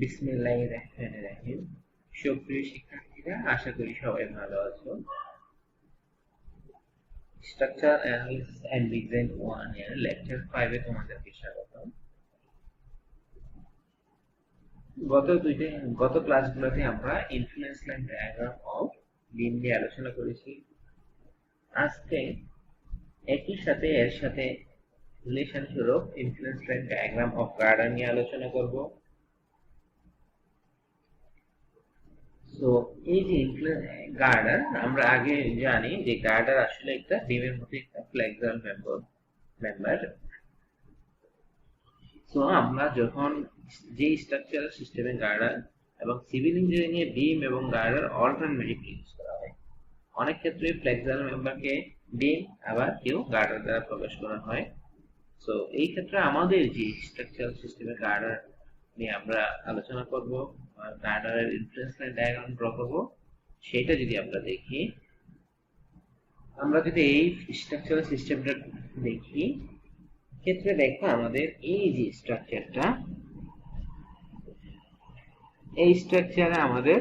বিসমিল্লাহির রহমানির রহিম। সুপ্রিয় শিক্ষার্থীরা, আশা করি সবাই ভালো আছো। স্ট্রাকচার অ্যানালিসিস এন্ড ডিজাইন 1 এর লেকচার 5 এ তোমাদেরকে স্বাগতম। গত ক্লাসগুলোতে আমরা ইনফ্লুয়েন্স লাইন ডায়াগ্রাম অফ বিম নিয়ে আলোচনা করেছি। আজকে একই সাথে এর সাথে রিলেশন স্বরূপ ইনফ্লুয়েন্স লাইন ডায়াগ্রাম অফ গার্ডার নিয়ে আলোচনা করব। তো এই যে গার্ডার, আমরা আগে জানি যে গার্ডার আসলে একটা বিমের মধ্যে একটা ফ্লেক্সুরাল মেম্বার। তো আমরা যখন যে স্ট্রাকচারাল সিস্টেমে গার্ডার এবং সিভিল ইঞ্জিনিয়ারিং এ বিম এবং গার্ডার অল্টারনেটিভলি ইউজ করা হয়। অনেক ক্ষেত্রে ফ্লেক্সুরাল মেম্বারকে বিম, আবার কেউ গার্ডার দ্বারা প্রকাশ করা হয়। তো এই ক্ষেত্রে আমাদের যে স্ট্রাকচারাল সিস্টেমে গার্ডার নিয়ে আমরা আলোচনা করব, গার্ডারের ইনফ্লুয়েন্স লাইন ডায়াগ্রাম ড্র করব, সেটা যদি আমরা দেখি, আমরা যদি এই স্ট্রাকচারাল সিস্টেমটা দেখি, ক্ষেত্রে দেখো আমাদের এই যে স্ট্রাকচারটা, এই স্ট্রাকচারে আমাদের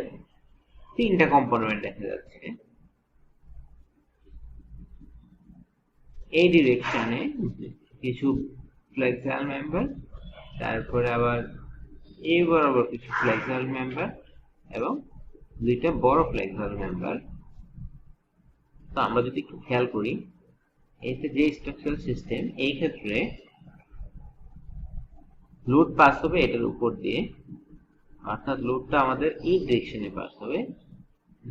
তিনটা কম্পোনেন্ট দেখা যাচ্ছে। এই ডিরেকশনে কিছু ফ্লেক্সুরাল মেম্বার, তারপরে আবার এই বরাবর কিছু ফ্লেক্সুরাল মেম্বার এবং দুইটা বড় ফ্লেক্সুরাল মেম্বার। তো আমরা যদি একটু খেয়াল করি, এতে যে স্ট্রাকচারাল সিস্টেম, এই ক্ষেত্রে লোড পাস হবে এটার উপর দিয়ে, অর্থাৎ লোডটা আমাদের এই ডিরেকশনে পাস হবে,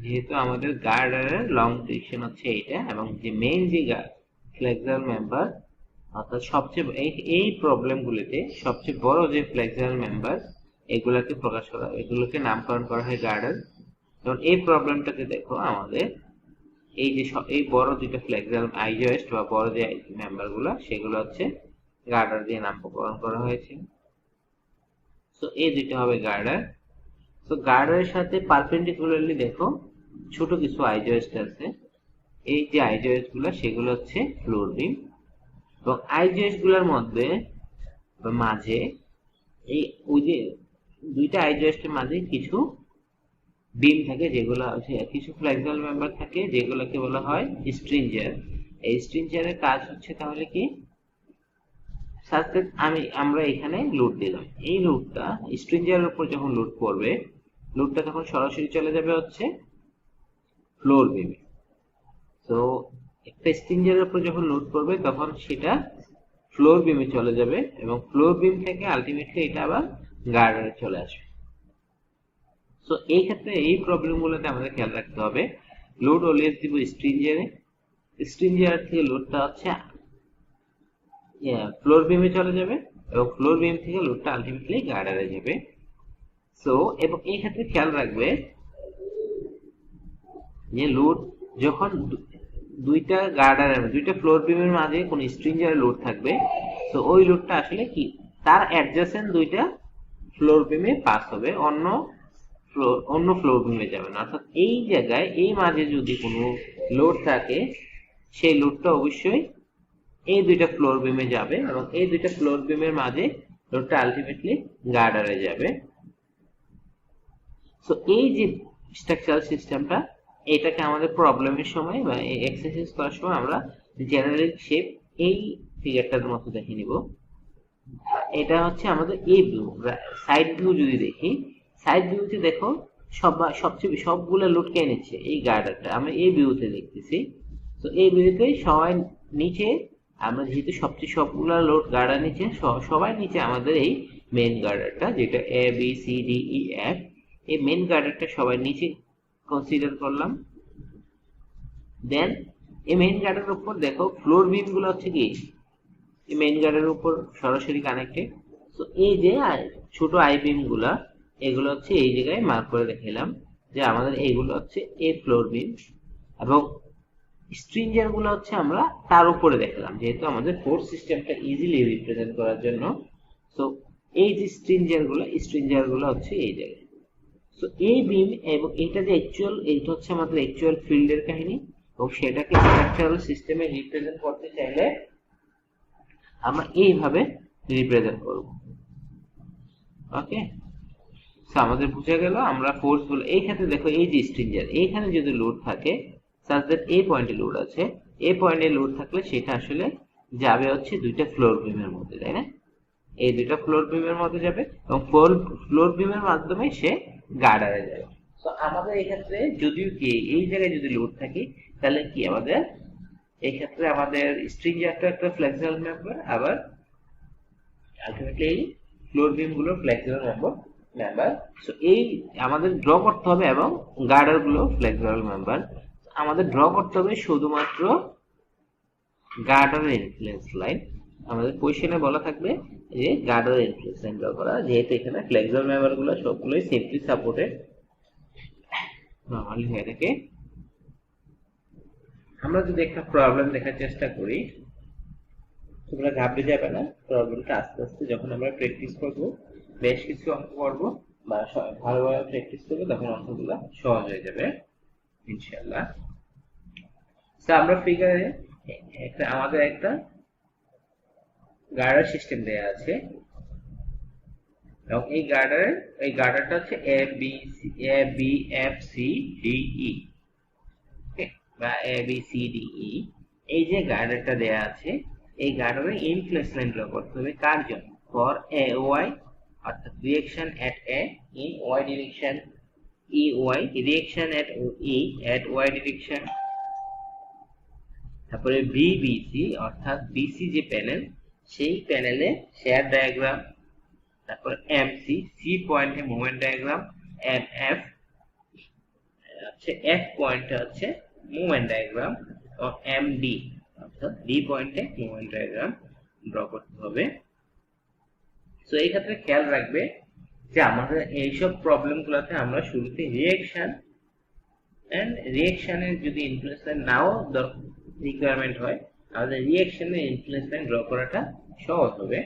যেহেতু আমাদের গার্ডারের লং ডিরেকশন হচ্ছে এইটা, এবং যে মেইন যে ফ্লেক্সুরাল মেম্বার, অর্থাৎ সবচেয়ে এই প্রবলেমগুলিতে সবচেয়ে বড় যে ফ্লেক্সুরাল মেম্বার, এগুলোকে প্রকাশ করা, এগুলোকে নামকরণ করা হয় গার্ডার। যেমন এই প্রবলেমটাকে দেখো, আমাদের এই যে এই বড় দুইটা ফ্লেক্সুরাল আইজয়েস্ট বা বড় যে মেম্বারগুলো, সেগুলো হচ্ছে গার্ডার দিয়ে নামকরণ করা হয়েছে। তো এই দুইটা হবে গার্ডার। তো গার্ডারের সাথে পারপেন্ডিকুলারলি দেখো ছোট কিছু আইজয়েস্ট আছে। এই যে আইজয়েস্ট গুলো, সেগুলো হচ্ছে ফ্লোর বিম, এবং আইজয়েস্ট গুলোর মধ্যে বা মাঝে এই ওই যে দুইটা আইজয়েস্টের মাঝে কিছু বিম থাকে, যেগুলো কিছু ফ্লেক্সুরাল মেম্বার থাকে, যেগুলোকে বলা হয় স্ট্রিঞ্জার। এই স্ট্রিঞ্জারের কাজ হচ্ছে তাহলে কি, আমরা এখানে লোড দিলাম, এই লোডটা স্ট্রিঞ্জারের উপর যখন লোড পড়বে, লোডটা তখন সরাসরি চলে যাবে হচ্ছে ফ্লোর বিমে। তো একটা স্ট্রিঞ্জারের উপর যখন লোড পড়বে, তখন সেটা ফ্লোর বিমে চলে যাবে, এবং ফ্লোর বিম থেকে আলটিমেটলি এটা আবার গার্ডারে চলে আসবে। তো এই ক্ষেত্রে এই প্রবলেমগুলোতে আমাদের খেয়াল রাখতে হবে, লোড অলওয়েজ দিব স্ট্রিঞ্জারে, স্ট্রিঞ্জার থেকে লোডটা হচ্ছে ফ্লোর বিমে চলে যাবে, এবং ফ্লোর বিম থেকে লোডটা আলটিমেটলি গার্ডারে যাবে। সো এবং এই ক্ষেত্রে খেয়াল রাখবে যে লোড যখন দুইটা গার্ডারের, দুইটা ফ্লোর বিমের মাঝে কোন স্ট্রিঞ্জারে লোড থাকবে, তো ওই লোডটা আসলে কি তার অ্যাডজাসেন্ট দুইটা ফ্লোর বিমে পাস হবে, অন্য ফ্লোর বিমে যাবে না। অর্থাৎ এই জায়গায় এই মাঝে যদি কোনো লোড থাকে, সেই লোডটা অবশ্যই এই দুইটা ফ্লোর বিমে যাবে, এবং এই দুইটা ফ্লোর বিমের মাঝে লোডটা আলটিমেটলি গার্ডারে যাবে। তো এই যে স্ট্রাকচারাল সিস্টেমটা, এটাকে আমাদের প্রবলেমের সময় বা এক্সারসাইজ করার সময় আমরা জেনারেল শেপ এই ফিগারটার মতো দেখে নিব। এটা হচ্ছে আমাদের এই ভিউ। সাইড ভিউ যদি দেখি, সাইড ভিউতে দেখো সবচেয়ে সবগুলো লোড কে নিচ্ছে, এই গার্ডারটা আমরা এই ভিউতে দেখতেছি। তো এই ভিউতে সবাই নিচে, আমরা যেহেতু সবগুলো লোড গার্ডার নিচে, সবাই নিচে আমাদের এই মেন গার্ডারটা, যেটা A B C D E F, এই মেন গার্ডারটা সবাই নিচে কনসিডার করলাম। দেন এই মেইন গার্ডের উপর দেখো ফ্লোর বিম গুলো হচ্ছে কি এই মেইন গার্ডের উপর সরাসরি কানেক্টেড। তো এই যে ছোট আই বিম গুলা, এগুলো হচ্ছে এই জায়গায় মার্ক করে দেখালাম যে আমাদের এইগুলো হচ্ছে এই ফ্লোর বিম, এবং স্ট্রিঞ্জার গুলো হচ্ছে আমরা তার উপরে দেখলাম, যেহেতু আমাদের ফোর্স সিস্টেমটা ইজিলি রিপ্রেজেন্ট করার জন্য। তো এই যে স্ট্রিঞ্জার গুলো হচ্ছে এই জায়গায়। তো এই বিম এবং এটা যে অ্যাকচুয়াল, এইটা হচ্ছে আমাদের অ্যাকচুয়াল ফিল্ডের কাহিনী, এবং সেটাকে স্ট্রাকচারাল সিস্টেমে রিপ্রেজেন্ট করতে চাইলে আমরা এইভাবে রিপ্রেজেন্ট করব। ওকে, সো আমাদের বোঝা গেল আমরা ফোর্স বলে এই ক্ষেত্রে দেখো এই যে স্ট্রিঞ্জার এইখানে যদি লোড থাকে সাজ দ্যাট এই পয়েন্টে লোড আছে, এই পয়েন্টে লোড থাকলে সেটা আসলে যাবে হচ্ছে দুইটা ফ্লোর বিমের মধ্যে, তাই না? এই দুইটা ফ্লোর বিমের মধ্যে যাবে এবং ফ্লোর বিমের মাধ্যমে সে গার্ডারে যাবে। তো আমাদের এই ক্ষেত্রে যদিও কি এই জায়গায় যদি লোড থাকে তাহলে কি আমাদের এই ক্ষেত্রে আমাদের স্ট্রিঞ্জারটা একটা ফ্লেক্সিবল মেম্বার, আবার আলটিমেটলি এই ফ্লোর বিম গুলো ফ্লেক্সিবল মেম্বার। সো এই আমাদের ড্র করতে হবে এবং গার্ডার গুলো ফ্লেক্সিবল মেম্বার। আমাদের ড্র করতে হবে শুধুমাত্র গার্ডারের ইনফ্লুয়েন্স লাইন। আমাদের কোশ্চেনে বলা থাকবে যে গার্ডারের ইনফ্লুয়েন্স লাইন ড্র করা, যেহেতু এখানে ফ্লেক্সিবল মেম্বার গুলো সবগুলোই সেফলি সাপোর্টেড নরমালি হয়ে থাকে। আমরা যদি একটা প্রবলেম দেখার চেষ্টা করি, তোমরা ঘাবড়ে যাবে না, প্রবলেমটা আস্তে আস্তে যখন আমরা প্র্যাকটিস করবো, বেশ কিছু অঙ্ক করবো বা ভালোভাবে প্র্যাকটিস করবো, তখন অঙ্কগুলো সহজ হয়ে যাবে ইনশাআল্লাহ। আমরা ফিগারে আমাদের একটা গার্ডার সিস্টেম দেয়া আছে এবং এই গার্ডারটা হচ্ছে A B F C D E বা A B C D E. এই যে গার্ডারটা দেয়া আছে, এই গার্ডারে ইনফ্লুয়েন্স লাইন ড্র করতে হবে কার জন্য? ফর এ ওয়াই, অর্থাৎ reaction at A in Y direction, E Y reaction at Y direction, তারপরে বিবিসি অর্থাৎ বিসি যে প্যানেল সেই প্যানেলে শেয়ার ডায়াগ্রাম, তারপর এমসি সি পয়েন্টে মুভমেন্ট ডায়াগ্রাম, এমএফ হচ্ছে এফ পয়েন্টে হচ্ছে মুভমেন্ট ডায়াগ্রাম, এবং এমডি অর্থাৎ ডি পয়েন্টে মুভমেন্ট ডায়াগ্রাম ড্র করতে হবে। সো এই ক্ষেত্রে খেয়াল রাখবে যে আমাদের এইসব প্রবলেমগুলোতে আমরা শুরুতে রিঅ্যাকশনের যদি ইনফ্লুয়েন্স লাইন নাও রিকোয়ারমেন্ট হয়, আমাদের রিঅ্যাকশনের ইনফ্লুয়েন্স লাইন ড্র করাটা সহজ হবে।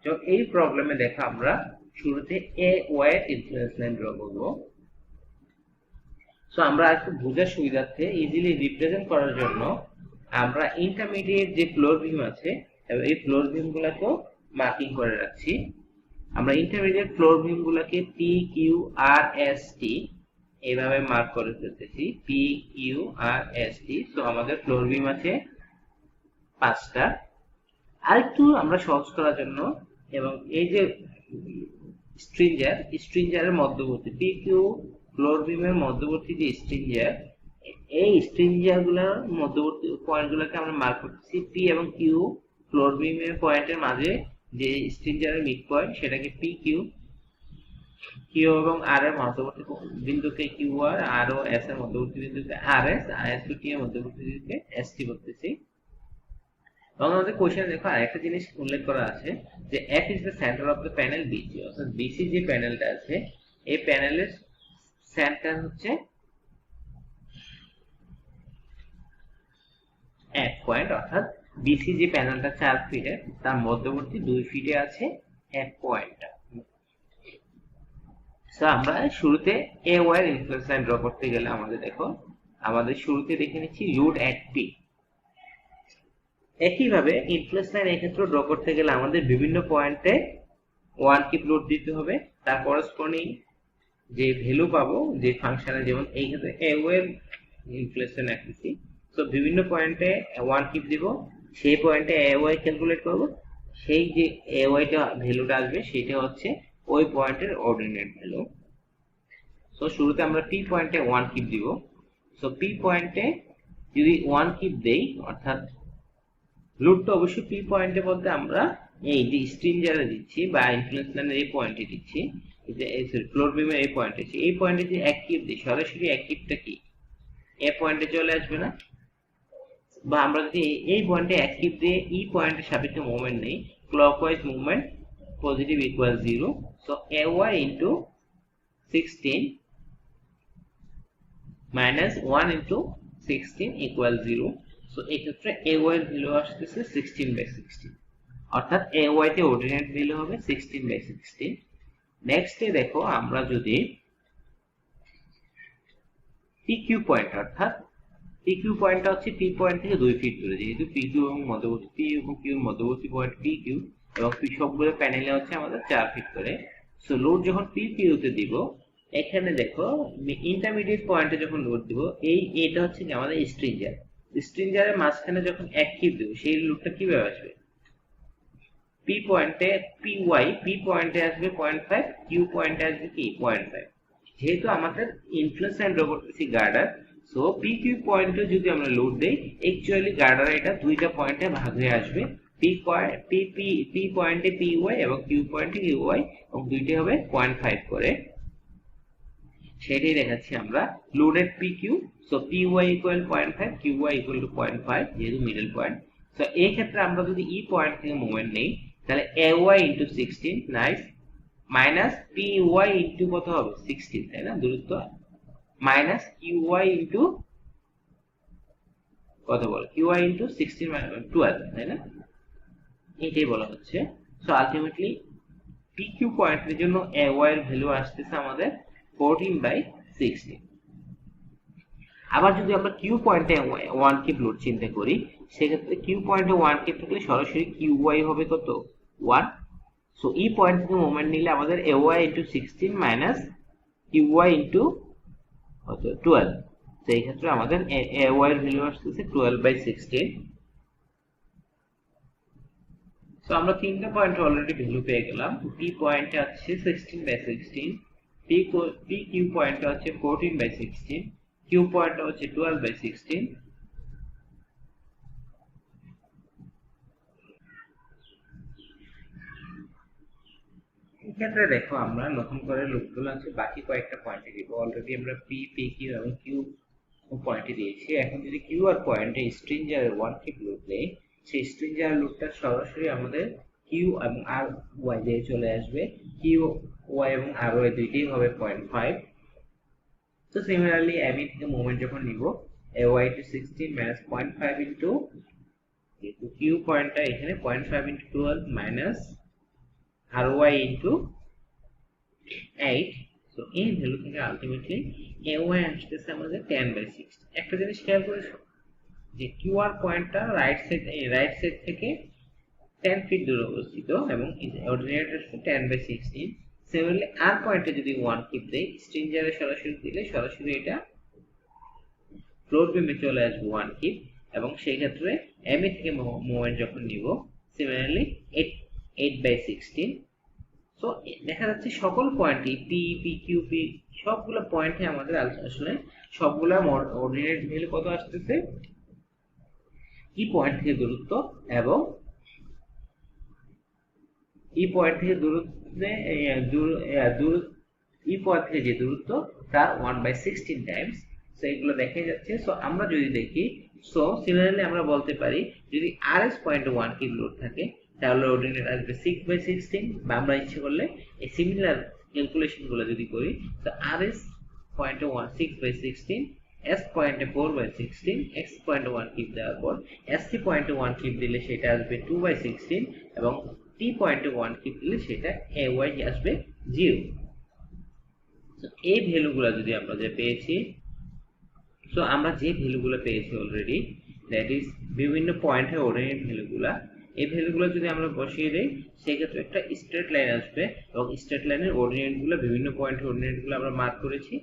তো এই প্রবলেমে দেখো আমরা শুরুতে এ ওয়াই এর ইনফ্লুয়েন্স লাইন ড্র করব। সো আমরা একটু বোঝার সুবিধার্থে ইজিলি রিপ্রেজেন্ট করার জন্য আমরা ইন্টারমিডিয়েট যে ফ্লোর বিম আছে এই ফ্লোর বিম গুলাকেও মার্কিং করে রাখছি। আমরা ইন্টারমিডিয়েট ফ্লোর বিম গুলাকে P Q R S T এইভাবে মার্ক করে ফেলতেছি, P Q R S T. So আমাদের ফ্লোর বিম আছে 5টা। আরেকটু আমরা সহজ করার জন্য এবং এই যে স্ট্রিঞ্জারের মধ্যবর্তী পি কিউ ফ্লোর বিমের মধ্যবর্তী যে স্ট্রিঞ্জার, এই স্ট্রিঞ্জার গুলোর মধ্যবর্তী পয়েন্ট গুলোকে আমরা মার্ক করতেছি পি এবং কিউ ফ্লোর বিমের পয়েন্টের মাঝে যে স্ট্রিঞ্জারের মিড পয়েন্ট সেটাকে পি কিউ, কিউ এবং আর এর মধ্যবর্তী বিন্দুকে কিউ আর ও এস এর মধ্যবর্তী বিন্দুকে আর এস, আর এস টু টি এর মধ্যবর্তী বিন্দুকে এস টি করতেছি। এবং আমাদের কোশ্চেনে দেখো আরেকটা জিনিস উল্লেখ করা আছে যে F is the centre of the panel BC, অর্থাৎ বিসি যে প্যানেলটা আছে এই প্যানেলের সেন্টার হচ্ছে এক পয়েন্ট, অর্থাৎ বিসি যে প্যানেলটা 4 ফিটের তার মধ্যবর্তী 2 ফিটে আছে এক পয়েন্ট। সো আমরা শুরুতে এ ওয়াই এর ইনফ্লুয়েন্স লাইন ড্র করতে গেলে আমাদের দেখো আমাদের শুরুতে দেখে নিচ্ছি লোড এট পি। একইভাবে ইনফ্লুয়েন্স লাইন এক্ষেত্রে ড্র করতে গেলে আমাদের বিভিন্ন পয়েন্টে 1 কিপ লোড দিতে হবে, তার করসপন্ডিং যে ভ্যালু পাবো যে ফাংশনে, যেমন এই ক্ষেত্রে এ ওয়াই এর ইনফ্লুয়েন্স লাইন রাখতেছি। সো বিভিন্ন পয়েন্টে 1 কিপ দিব, সেই পয়েন্টে এ ওয়াই ক্যালকুলেট করব, সেই যে এ ওয়াইটা ভ্যালুটা আসবে সেটা হচ্ছে ওই পয়েন্টের অর্ডিনেট ভ্যালু। সো শুরুতে আমরা পি পয়েন্টে 1 কিপ দিব। সো পি পয়েন্টে যদি 1 কিপ দেই, অর্থাৎ লোডটা অবশ্যই পি পয়েন্টে বলতে আমরা এই যে স্ট্রিঞ্জারে দিচ্ছি বা ইনফ্লুয়েন্স লাইনের এই পয়েন্টে দিচ্ছি, ফ্লোর বিমের এই পয়েন্টে, এই পয়েন্টে যে 1 কিপ দিই সরাসরি 1 কিপটা কি এ পয়েন্টে চলে আসবে না? বা আমরা যদি এই পয়েন্টে 1 কিপ দিয়ে ই পয়েন্টের সাপেক্ষে মুভমেন্ট নেই, clockwise movement positive equal 0, so ay into 16 minus 1 into 16 equal 0। So এই ক্ষেত্রে ay এর ভ্যালু আসছে 16/16, অর্থাৎ ay তে অর্ডিনেট ভ্যালু হবে 16/16। নেক্সট এ দেখো আমরা যদি PQ পয়েন্ট, অর্থাৎ PQ পয়েন্টটা হচ্ছে P পয়েন্ট থেকে 2 ফিট দূরে, যেহেতু PQ এবং মধ্যবর্তী P এবং Q এর মধ্যবর্তী পয়েন্ট PQ এবং P সবগুলো প্যানেলে হচ্ছে আমাদের 4 ফিট করে। সো লোড যখন পি কিউ তে দিব, এখানে দেখো ইন্টারমিডিয়েট পয়েন্টে যখন লোড দিব, এটা হচ্ছে কি আমাদের স্ট্রিঞ্জারের মাঝখানে যখন এক কিপ দেব, সেই লোডটা কিভাবে আসবে, পি পয়েন্টে পি পয়েন্টে আসবে 0.5, কিউ পয়েন্টে আসবে কি 0.5। যেহেতু আমাদের ইনফ্লুয়েন্স এন্ড করতেছি গার্ডার, সো পি কিউ পয়েন্টে যদি আমরা লোড দেই, অ্যাকচুয়ালি গার্ডার এটা দুইটা পয়েন্টে ভাগ হয়ে আসবে, পি পয়েন্টে পি ওয়াই এবং কিউ পয়েন্টে কিউ ওয়াই, এবং দুইটাই হবে 0.5 করে। সেটাই দেখাচ্ছি আমরা loaded P Q. So P Y equal 0.5, Q Y equal to 0.5, যেহেতু মিডল পয়েন্ট। সো এই ক্ষেত্রে আমরা যদি ই পয়েন্ট থেকে মুভমেন্ট নেই, তাহলে A Y into 16, nice, minus P Y into কত হবে 16, তাই না, দূরত্ব, মাইনাস কিউ ওয়াই ইন্টু কত বলে, কিউ ওয়াই ইন্টু 16 12, তাই না, এটাই বলা হচ্ছে। সো আলটিমেটলি পি কিউ পয়েন্টের জন্য এ ওয়াই এর ভ্যালু আসতেছে আমাদের 14/16। আবার যদি আমরা কিউ পয়েন্টে 1 কিপ লোড চিন্তা করি, সেক্ষেত্রে কিউ পয়েন্টে 1 কিপ থাকলে সরাসরি কিউ ওয়াই হবে কত 1। সো ই পয়েন্ট থেকে মোমেন্ট নিলে আমাদের A Y into 16 minus Q Y into কত 12। তো এই ক্ষেত্রে আমাদের এ ওয়াই এর ভ্যালু আসতেছে 12/16। সো আমরা তিনটা পয়েন্ট অলরেডি ভ্যালু পেয়ে গেলাম। পি পয়েন্টে আছে 16/16, পি কিউ পয়েন্টে আছে 14/16, কিউ পয়েন্টে হচ্ছে 12/16। এক্ষেত্রে দেখো আমরা নতুন করে লুপগুলো আছে বাকি কয়েকটা পয়েন্টে দিব। অলরেডি আমরা পি কিউ এবং কিউ পয়েন্টে দিয়েছি। এখন যদি কিউ আর পয়েন্টে স্ট্রিঞ্জারের 1 কিপ লোড দেই, সেই স্ট্রিঞ্জার লোডটা সরাসরি আমাদের কিউ এবং আর ওয়াই দিয়ে চলে আসবে। কিউ ওয়াই এবং আর ওয়াই দুইটাই হবে 0.5। তো সিমিলারলি এমই থেকে মোমেন্ট যখন নিব, A Y to 16 minus 0.5 into Q পয়েন্টটা এখানে 0.5 ইন্টু 12 মাইনাস আর ওয়াই ইন্টু 8। সো এই ভ্যালু থেকে আলটিমেটলি এ ওয়াই আসতেছে আমাদের 10/6। একটা জিনিস খেয়াল করেছো যে কিউআর পয়েন্টটা রাইট সাইড থেকে 10 ফিট দূরে অবস্থিত এবং অর্ডিনেট আসছে 10/16। সিমিলারলি আর পয়েন্টে যদি 1 কিপ দেই, স্ট্রিঞ্জারে সরাসরি দিলে সরাসরি এটা ফ্লোর বিমে চলে আসবে 1 কিপ, এবং সেই ক্ষেত্রে এমই থেকে মোমেন্ট যখন নিব, সিমিলারলি 8/16। সো দেখা যাচ্ছে সকল পয়েন্টই পি কিউ পি সবগুলো পয়েন্টে আমাদের আসলে সবগুলা অর্ডিনেট ভ্যালু কত আসতেছে, ই পয়েন্ট থেকে দূরত্ব, এবং ই পয়েন্ট থেকে ই পয়েন্ট থেকে যে দূরত্ব তার 1/16 টাইমস। সো এগুলো দেখা যাচ্ছে। সো আমরা যদি দেখি, সো সিমিলারলি আমরা বলতে পারি যদি আর এস পয়েন্টে 1 কিপ লোড থাকে, তাহলে অর্ডিনেট আসবে 6/16। বা আমরা ইচ্ছে করলে এই সিমিলার ক্যালকুলেশন গুলো যদি করি, তো আর এস পয়েন্টে 6/16, এস পয়েন্টে 4/16, এক্স পয়েন্টে 1 কিপ দেওয়ার পর এসসি পয়েন্টে 1 কিপ দিলে সেটা আসবে 2/16, এবং টি পয়েন্টে 1 কিপ দিলে সেটা এ ওয়াই আসবে 0। তো এই ভ্যালুগুলো যদি আমরা যে পেয়েছি, সো আমরা যে ভ্যালুগুলো পেয়েছি অলরেডি, দ্যাট ইজ বিভিন্ন পয়েন্টে অর্ডিনেট ভ্যালুগুলা, এই ভ্যালুগুলো যদি আমরা বসিয়ে দেই, সেক্ষেত্রে একটা স্ট্রেট লাইন আসবে, এবং স্ট্রেট লাইনের অর্ডিনেটগুলো বিভিন্ন পয়েন্টে অর্ডিনেটগুলো আমরা মার্ক করেছি।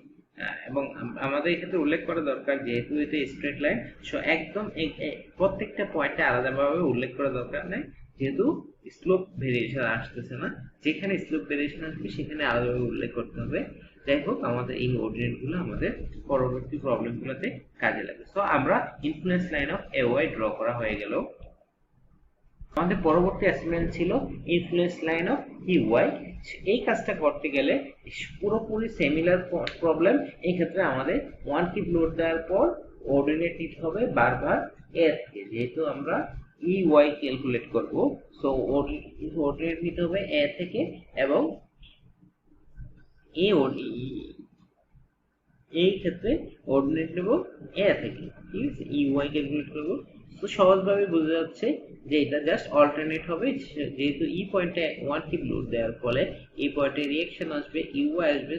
এবং আমাদের এক্ষেত্রে উল্লেখ করা দরকার, যেহেতু এটা স্ট্রেট লাইন, সো একদম প্রত্যেকটা পয়েন্টে আলাদাভাবে উল্লেখ করা দরকার নেই, যেহেতু স্লোপ ভেরিয়েশন আসতেছে না। যেখানে স্লোপ ভেরিয়েশন আসবে সেখানে আলাদাভাবে উল্লেখ করতে হবে। যাই হোক, আমাদের এই অর্ডিনেটগুলো আমাদের পরবর্তী প্রবলেমগুলোতে কাজে লাগে। সো আমরা influence line of A Y draw করা হয়ে গেল। আমাদের পরবর্তী অ্যাসাইনমেন্ট ছিল influence line of U Y. এই কাজটা করতে গেলে পুরোপুরি সিমিলার প্রবলেম। এই ক্ষেত্রে আমাদের 1 কিপ লোড দেওয়ার পর অর্ডিনেট নিতে হবে বারবার এ থেকে, যেহেতু আমরা ই ওয়াই ক্যালকুলেট করব। সো অর্ডিনেট নিতে হবে এ থেকে, এবং এই ক্ষেত্রে অর্ডিনেট নেব এ থেকে, ঠিক আছে, ই ওয়াই ক্যালকুলেট করব। তো সহজভাবে বোঝা যাচ্ছে যে এটা জাস্ট অল্টারনেট হবে, যেহেতু ই পয়েন্টে 1 কিপ লোড দেওয়ার ফলে এই পয়েন্টে রিঅ্যাকশন আসবে, ইউ ওয়াই আসবে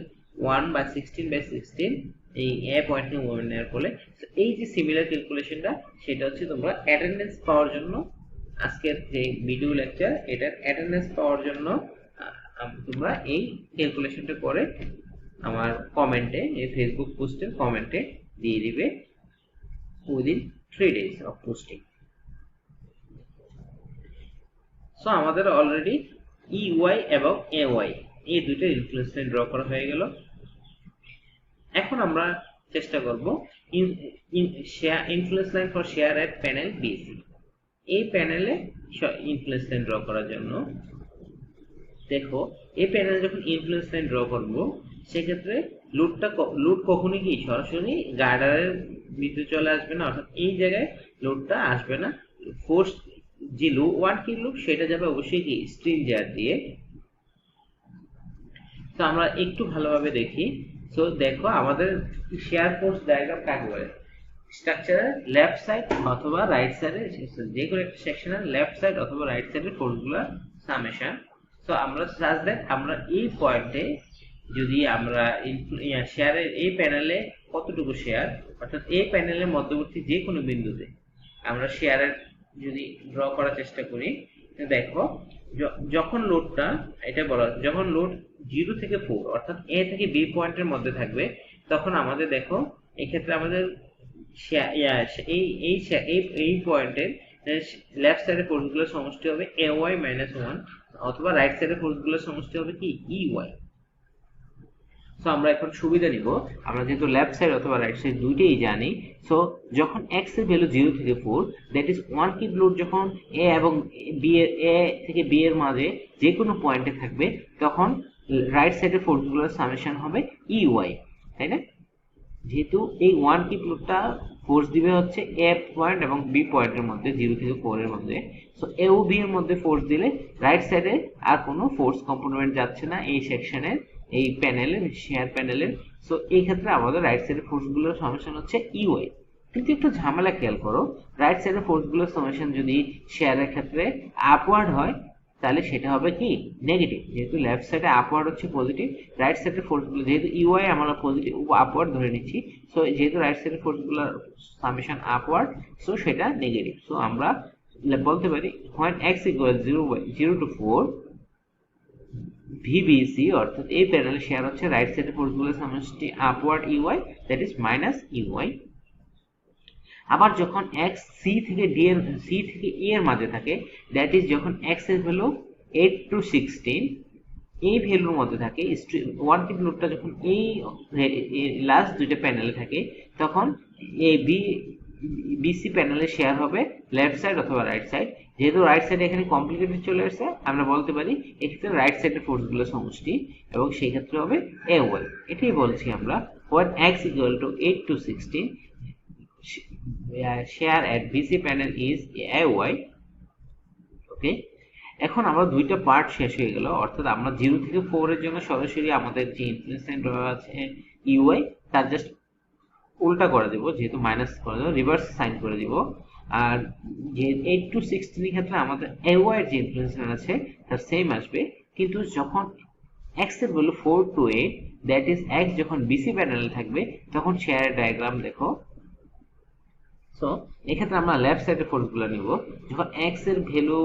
1/16/16 এই এ পয়েন্টে মোমেন্ট নেওয়ার ফলে। এই যে সিমিলার ক্যালকুলেশনটা, সেটা হচ্ছে তোমরা অ্যাটেন্ডেন্স পাওয়ার জন্য, আজকের যে ভিডিও লেকচার, এটার অ্যাটেন্ডেন্স পাওয়ার জন্য তোমরা এই ক্যালকুলেশনটা করে আমার কমেন্টে, এই ফেসবুক পোস্টের কমেন্টে দিয়ে দিবে within 3 days of posting. So আমাদের অলরেডি EY এবং AY এই দুটো ইনফ্লুয়েন্স লাইন ড্র করা হয়ে গেল। এখন আমরা চেষ্টা করব influence line for share at panel BC। এই প্যানেলে ইনফ্লুয়েন্স লাইন ড্র করার জন্য দেখো, এই প্যানেলে যখন ইনফ্লুয়েন্স লাইন ড্র করব সেক্ষেত্রে লোড কখনোই কি সরাসরি গার্ডারের ভিতরে চলে আসবে না, অর্থাৎ এই জায়গায় লোডটা আসবে না। ফোর্স যে ওয়ান কি লোড সেটা যাবে অবশ্যই কি স্ট্রিঞ্জার দিয়ে। তো আমরা একটু ভালোভাবে দেখি। সো দেখো আমাদের শেয়ার ফোর্স ডায়াগ্রাম কাকে বলে, স্ট্রাকচারের লেফট সাইড অথবা রাইট সাইডে যে কোনো একটা সেকশনের লেফট সাইড অথবা রাইট সাইডের ফোর্সগুলোর সামেশন। সো আমরা সাজ দ্যাট আমরা এই পয়েন্টে যদি আমরা শেয়ারের এই প্যানেলে কতটুকু শেয়ার, অর্থাৎ এই প্যানেলের মধ্যবর্তী যে কোনো বিন্দুতে আমরা শেয়ারের যদি ড্র করার চেষ্টা করি, দেখো যখন লোডটা এটা বলা, যখন লোড 0 থেকে 4 অর্থাৎ A থেকে B পয়েন্টের মধ্যে থাকবে, তখন আমাদের দেখো এক্ষেত্রে আমাদের এই পয়েন্টের লেফট সাইডের ফোর্সগুলোর সমষ্টি হবে AY - 1 অথবা রাইট সাইডের ফোর্সগুলোর সমষ্টি হবে কি EY। সো আমরা এখন সুবিধা নিব, আমরা যেহেতু লেফট সাইড অথবা রাইট সাইড দুইটাই জানি। সো যখন x এর ভ্যালু 0 থেকে 4, that is one keep load যখন A এবং A থেকে B এর মাঝে যে কোনো পয়েন্টে থাকবে, তখন রাইট সাইডের ফোর্সগুলোর সামেশন হবে EY, তাই না? যেহেতু এই ওয়ান কিপ লোডটা ফোর্স দিবে হচ্ছে A পয়েন্ট এবং B পয়েন্টের মধ্যে 0 থেকে 4 এর মধ্যে। সো A ও B এর মধ্যে ফোর্স দিলে রাইট সাইডে আর কোনো ফোর্স কম্পোনেন্ট যাচ্ছে না এই সেকশনের, এই প্যানেলের শেয়ার প্যানেলের। সো এই ক্ষেত্রে আমাদের রাইট সাইডের ফোর্সগুলোর সামেশন হচ্ছে EY। কিন্তু একটু ঝামেলা খেয়াল করো, রাইট সাইডের ফোর্সগুলোর সামেশন যদি শেয়ারের ক্ষেত্রে আপওয়ার্ড হয় তাহলে সেটা হবে কি নেগেটিভ। যেহেতু লেফট সাইডে আপওয়ার্ড হচ্ছে পজিটিভ, রাইট সাইডের ফোর্সগুলো যেহেতু EY আমরা পজিটিভ আপওয়ার্ড ধরে নিচ্ছি, সো যেহেতু রাইট সাইডের ফোর্সগুলোর সামেশন আপওয়ার্ড, সো সেটা নেগেটিভ। সো আমরা বলতে পারি when x equals 0 to 4 VBC অর্থাৎ এই প্যানেলে শেয়ার হচ্ছে রাইট সাইডের ফোর্সগুলোর সমষ্টি upward EY, that is minus EY। আবার যখন x C থেকে A এর মাঝে থাকে, দ্যাট ইজ যখন x এর ভ্যালু 8 to 16 এই ভ্যালুর মধ্যে থাকে, ওয়ান কিপ লোডটা যখন এই লাস্ট দুইটা প্যানেলে থাকে, তখন এই BC প্যানেলে শেয়ার হবে লেফট সাইড অথবা রাইট সাইড। যেহেতু রাইট সাইড এখানে কমপ্লিকেটেড চলে আসছে, আমরা বলতে পারি এক্ষেত্রে রাইট সাইডের ফোর্সগুলো সমষ্টি এবং সেই ক্ষেত্রে হবে AY। এটাই বলছি আমরা when x equal to 8 to 16 share at BC panel is AY। ওকে, এখন আমরা দুইটা পার্ট শেষ হয়ে গেল, অর্থাৎ আমরা 0 থেকে 4 এর জন্য সরাসরি আমাদের যে ইনফ্লুয়েন্স লাইন ড্র আছে EY তার জাস্ট উল্টা করে দেব, যেহেতু মাইনাস করে দেব, রিভার্স সাইন করে দিব। আর যে 8 to 16 এর ক্ষেত্রে আমাদের AY এর যে ইনফ্লুয়েন্স লাইন আছে তার সেম আসবে, কিন্তু যখন x এর value 4 to 8, that is x যখন BC প্যানেলে থাকবে, তখন শেয়ারের ডায়াগ্রাম দেখো। সো এক্ষেত্রে আমরা লেফট সাইডের ফোর্সগুলো নিব। যখন x এর ভ্যালু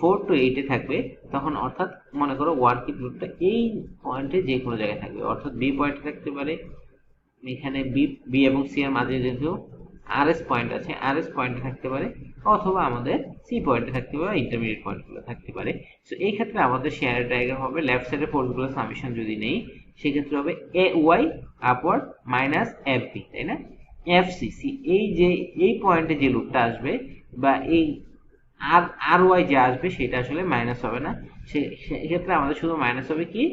4 to 8 এ থাকবে, তখন অর্থাৎ মনে করো ওয়ান কিপ লোডটা এই পয়েন্টে যে কোনো জায়গায় থাকবে, অর্থাৎ B পয়েন্টে থাকতে পারে, এখানে B এবং C এর মাঝে যেহেতু RS পয়েন্ট আছে, RS পয়েন্টে থাকতে পারে, অথবা আমাদের C পয়েন্টে থাকতে পারে, ইন্টারমিডিয়েট পয়েন্টগুলো থাকতে পারে। সো এই ক্ষেত্রে আমাদের শেয়ারের ডায়াগ্রাম হবে লেফট সাইডের ফোর্সগুলোর সামেশন যদি নেই, সেক্ষেত্রে হবে AY আপওয়ার্ড মাইনাস FB, তাই না? FCC এই পয়েন্টে যে লোডটা আসবে বা এই RY যে আসবে সেটা আসলে মাইনাস হবে না, সেক্ষেত্রে আমাদের শুধু মাইনাস হবে কি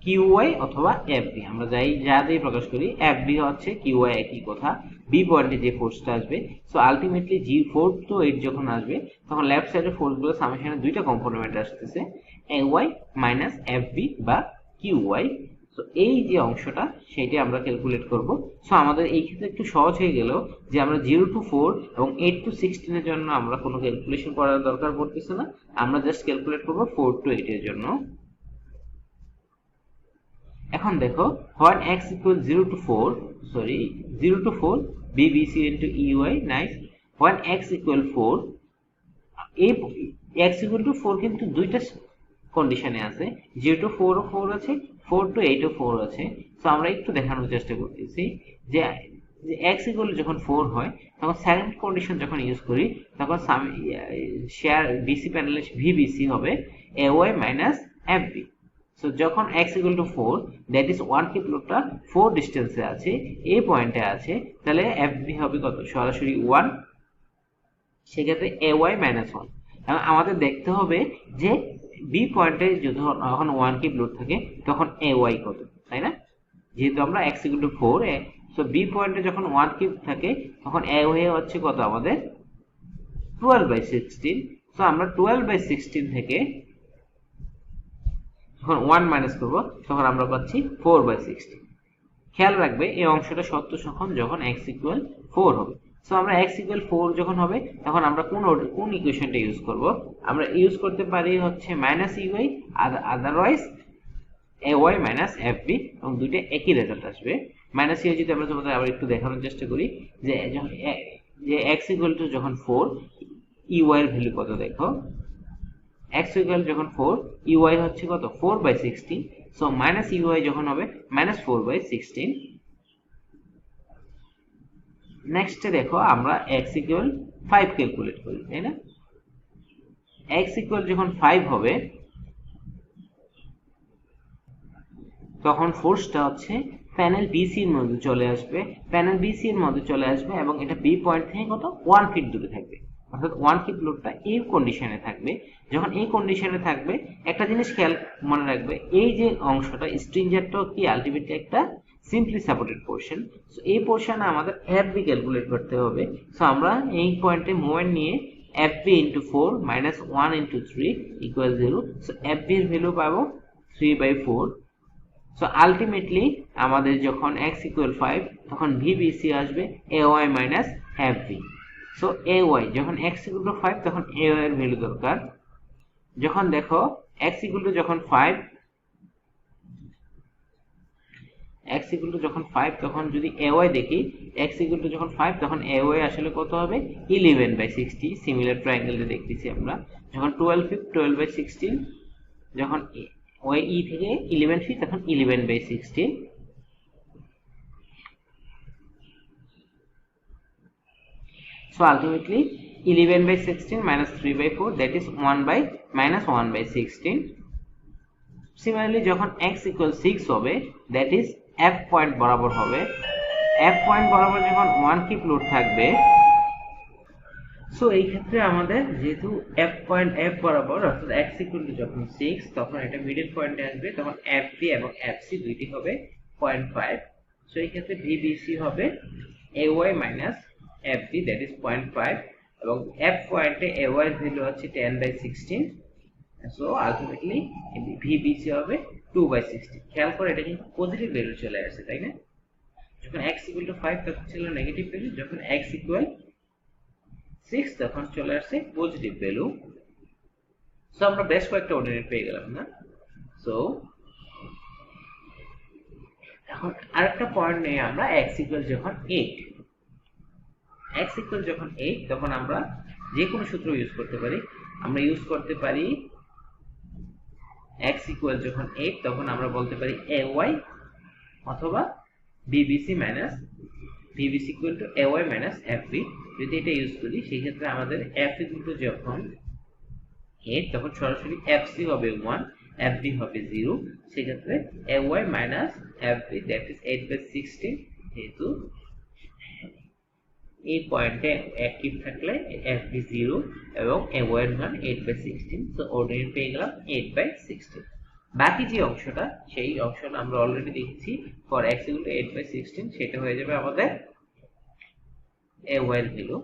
QY অথবা FB। আমরা যা দিয়ে প্রকাশ করি, FB হচ্ছে QY একই কথা, B পয়েন্টে যে ফোর্সটা আসবে। সো আলটিমেটলি G4 to 8 যখন আসবে, তখন লেফট সাইডের ফোর্সগুলো সামেশনে দুইটা কম্পোনেন্ট আসতেছে, AY মাইনাস FB বা QY। সো এই যে অংশটা সেটা আমরা ক্যালকুলেট করব। সো আমাদের এই ক্ষেত্রে একটু সহজ হয়ে গেল যে আমরা 0 to 4 এবং 8 to 16 এর জন্য আমরা কোনো ক্যালকুলেশন করার দরকার পড়তেছে না, আমরা জাস্ট ক্যালকুলেট করব 4 to 8 এর জন্য। এখন দেখো when x equals 0 to 4 BBC into EY, nice. when x equal 4, x equal to 4 কিন্তু দুইটা কন্ডিশনে আছে, যেহেতু 4 ও 4 আছে, 4 to 8 ও 4 আছে। তো আমরা একটু দেখানোর চেষ্টা করতেছি যে x equal যখন 4 হয় তখন সেকেন্ড কন্ডিশন যখন ইউজ করি তখন শেয়ার বিসি প্যানেলে ভিবিসি হবে ay minus fb। সো যখন x equal to 4 that is 1 keep লোডটা 4 ডিসটেন্সে আছে, এই পয়েন্টে আছে, তাহলে fb হবে কত? সরাসরি 1, সেক্ষেত্রে ay minus 1। এবং আমাদের দেখতে হবে যে বি পয়েন্টে যখন 1 কিপ লোড থাকে তখন ay কত, তাই না? যেহেতু আমরা x equal to 4, so B পয়েন্টে যখন 1 কিপ থাকে তখন ay হচ্ছে কত আমাদের 12/16। সো আমরা 12/16 থেকে যখন 1 মাইনাস করব তখন আমরা পাচ্ছি 4/16। খেয়াল রাখবে এই অংশটা সত্য যখন x equal 4 হবে। সো আমরা x equal 4 যখন হবে তখন আমরা কোন ইকুয়েশনটা ইউজ করব? আমরা ইউজ করতে পারি হচ্ছে -ey, otherwise ay minus fb, এবং দুইটা একই রেজাল্ট আসবে। -e যদি আমরা তোমাদের আবার একটু দেখানোর চেষ্টা করি যে x equal to যখন 4 ey এর ভ্যালু কত দেখো, x equal যখন 4 ey হচ্ছে কত 4/16। সো -ey যখন হবে -4/16। নেক্সট দেখো আমরা x equal 5 ক্যালকুলেট করি, তাই না? x equal যখন 5 হবে তখন ফোর্সটা হচ্ছে প্যানেল বিসি এর মধ্যে চলে আসবে, এবং এটা বি পয়েন্ট থেকে কত 1 ফিট দূরে থাকবে, অর্থাৎ 1 ফিট লোডটা এই কন্ডিশনে থাকবে। যখন এই কন্ডিশনে থাকবে একটা জিনিস খেয়াল মনে রাখবে, এই যে অংশটা স্ট্রিঞ্জারটা কি আলটিমেটলি একটা সিম্পলি সাপোর্টেড পোরশন। সো এই পোরশনে আমাদের এফবি ক্যালকুলেট করতে হবে। সো আমরা এই পয়েন্টে মোমেন্ট নিয়ে fb into 4 minus 1 into 3 equal 0। So fb এর ভ্যালু পাবো 3/4। সো আলটিমেটলি আমাদের যখন x equal 5 তখন vbc আসবে ay minus fb। So ay যখন x equal to 5 তখন ay এর ভ্যালু দরকার। যখন দেখো x equal to যখন 5 তখন যদি ay দেখি, x equal to যখন 5 তখন ay আসলে কত হবে 11/60। সিমিলার ট্রায়াঙ্গেলটা দেখতেছি আমরা। যখন 12/16 যখন OE থেকে 11 ফিট তখন 11/16। So ultimately 11/16 minus 3/4 that is minus 1/16. Similarly যখন x equal 6 হবে that is f পয়েন্ট বরাবর হবে, f পয়েন্ট বরাবর যখন 1 কিপ লোড থাকবে, সো এই ক্ষেত্রে আমাদের যেহেতু f বরাবর অর্থাৎ x equal to যখন 6 তখন এটা মিডল পয়েন্টে আসবে, তখন fb এবং fc দুইটি হবে 0.5। সো এই ক্ষেত্রে vbc হবে ay minus fb that is 0.5, এবং f পয়েন্টে ay এর ভ্যালু হচ্ছে 10/16। সো আলটিমেটলি vbc হবে 2/16। খেয়াল করে এটা কিন্তু পজিটিভ ভ্যালু চলে আসছে, তাই না? যখন x equal to 5 তখন ছিল নেগেটিভ ভ্যালু, যখন x equal 6 তখন চলে আসছে পজিটিভ ভ্যালু। সো আমরা বেশ কয়েকটা অর্ডিনেট পেয়ে গেলাম না? সো এখন আরেকটা পয়েন্ট নিয়ে আমরা x equal যখন 8 তখন আমরা যে কোনো সূত্র ইউজ করতে পারি। আমরা ইউজ করতে পারি x equal যখন 8 তখন আমরা বলতে পারি ay অথবা vbc equal to ay minus fb। যদি এটা ইউজ করি সেই ক্ষেত্রে আমাদের f equal to যখন 8 তখন সরাসরি fc হবে 1, fb হবে 0। সেই ক্ষেত্রে ay minus fb that is 8/16, যেহেতু এই পয়েন্টে অ্যাক্টিভ থাকলে fb 0 এবং ay এর মান 8/16। সো অর্ডিনেট পেয়ে গেলাম 8/16। বাকি যে অংশটা সেই অংশটা আমরা অলরেডি দেখেছি ফর x equal to 8/16, সেটা হয়ে যাবে আমাদের ay এর ভ্যালু।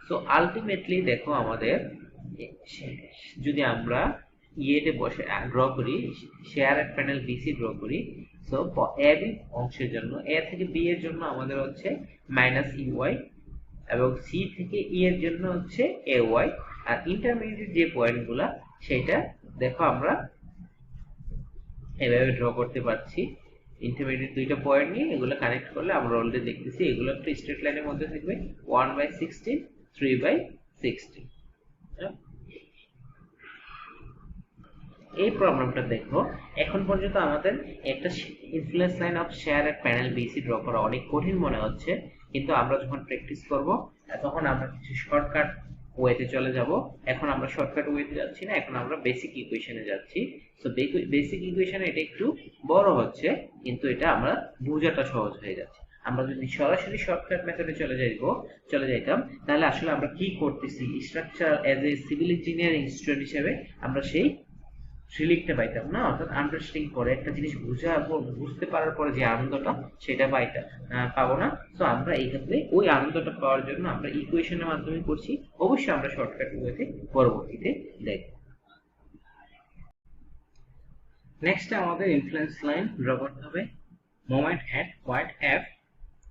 সো আলটিমেটলি দেখো আমাদের যদি আমরা ইয়েতে বসে ড্র করি, শেয়ার প্যানেল বিসি ড্র করি, সো এ বি অংশের জন্য এ থেকে বি এর জন্য আমাদের হচ্ছে -ey, এবং সি থেকে ই এর জন্য হচ্ছে ay, আর ইন্টারমিডিয়েট যে পয়েন্টগুলো সেটা দেখো আমরা এভাবে ড্র করতে পারছি। ইন্টারমিডিয়েট দুইটা পয়েন্ট নিয়ে এগুলো কানেক্ট করলে আমরা অলরেডি দেখতেছি এগুলো একটা স্ট্রেট লাইনের মধ্যে থাকবে 1/16, 3/16। এই প্রবলেমটা দেখো, এখন পর্যন্ত আমাদের একটা ইনফ্লুয়েন্স লাইন অফ শেয়ার এর প্যানেল বিসি ড্র করা অনেক কঠিন মনে হচ্ছে, কিন্তু আমরা যখন প্র্যাকটিস করব তখন আমরা কিছু শর্টকাট ওয়েতে চলে যাব। এখন আমরা শর্টকাট ওয়েতে যাচ্ছি না, এখন আমরা বেসিক ইকুয়েশনে যাচ্ছি। সো বেসিক ইকুয়েশনে এটা একটু বড় হচ্ছে, কিন্তু এটা আমরা বোঝাটা সহজ হয়ে যাচ্ছে। আমরা যদি সরাসরি শর্টকাট মেথডে চলে যাইতাম, তাহলে আসলে আমরা কি করতেছি, structure as a civil engineering student হিসেবে আমরা সেই লিখতে পাইতাম না। অর্থাৎ আন্ডারস্ট্যান্ডিং করে একটা জিনিস বুঝতে পারার পরে যে আনন্দটা, সেটা পাবো না। তো আমরা এই ক্ষেত্রে ওই আনন্দটা পাওয়ার জন্য আমরা ইকুয়েশনের মাধ্যমে করছি। অবশ্যই আমরা শর্টকাট ওয়েতে পরবর্তীতে দেখব। নেক্সট আমাদের ইনফ্লুয়েন্স লাইন ড্র করতে হবে মোমেন্ট এট পয়েন্ট এফ,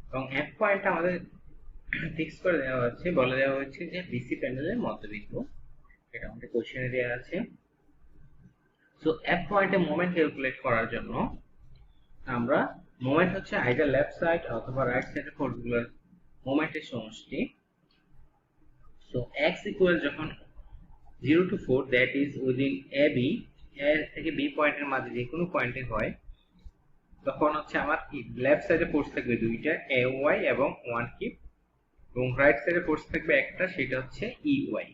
এবং এফ পয়েন্ট আমাদের ফিক্স করে দেওয়া হচ্ছে, বলে দেওয়া হচ্ছে যে বিসি প্যানেলের মধ্যবিন্দু। এটা আমাদের কোশ্চেনে দেওয়া আছে। সো এফ পয়েন্টে মোমেন্ট ক্যালকুলেট করার জন্য আমরা, মোমেন্ট হচ্ছে আইদার লেফট সাইড অথবা রাইট সাইডের ফোর্সগুলোর মোমেন্টের সমষ্টি। সো এক্স ইকুয়াল যখন 0 to 4 that is within A B, A থেকে বি পয়েন্টের মাঝে যে কোনো পয়েন্টে হয়, তখন হচ্ছে আমার লেফট সাইডে ফোর্স থাকবে দুইটা, এ ওয়াই এবং 1 কিপ, এবং রাইট সাইডে ফোর্স থাকবে একটা, সেটা হচ্ছে ই ওয়াই।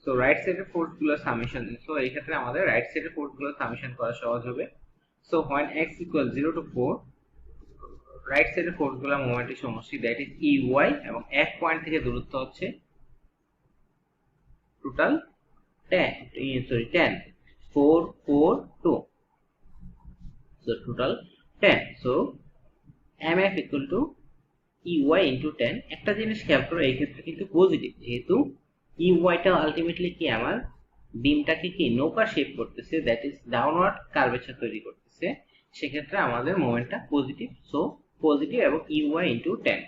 সো রাইট সাইডের ফোর্সগুলো সামেশন, সো এই ক্ষেত্রে আমাদের রাইট সাইডের ফোর্সগুলো সামেশন করা সহজ হবে। So when x equals 0 to 4, right সাইডের ফোর্সগুলো মোমেন্টের সমষ্টি, দ্যাট ইজ ই ওয়াই, এবং এক পয়েন্ট থেকে দূরত্ব হচ্ছে total 10, 4 4 2, so total 10. so mf equal to ey into 10. একটা জিনিস খেয়াল করো, এই ক্ষেত্রে কিন্তু পজিটিভ, যেহেতু টা আলটিমেটলি কি আমার বিমটাকে কি নৌকা শেপ করতেছে, দ্যাট ইজ ডাউনওয়ার্ড কার্ভেচার তৈরি করতেছে, সেক্ষেত্রে আমাদের মোমেন্টটা পজিটিভ। সো পজিটিভ এবং ey into 10।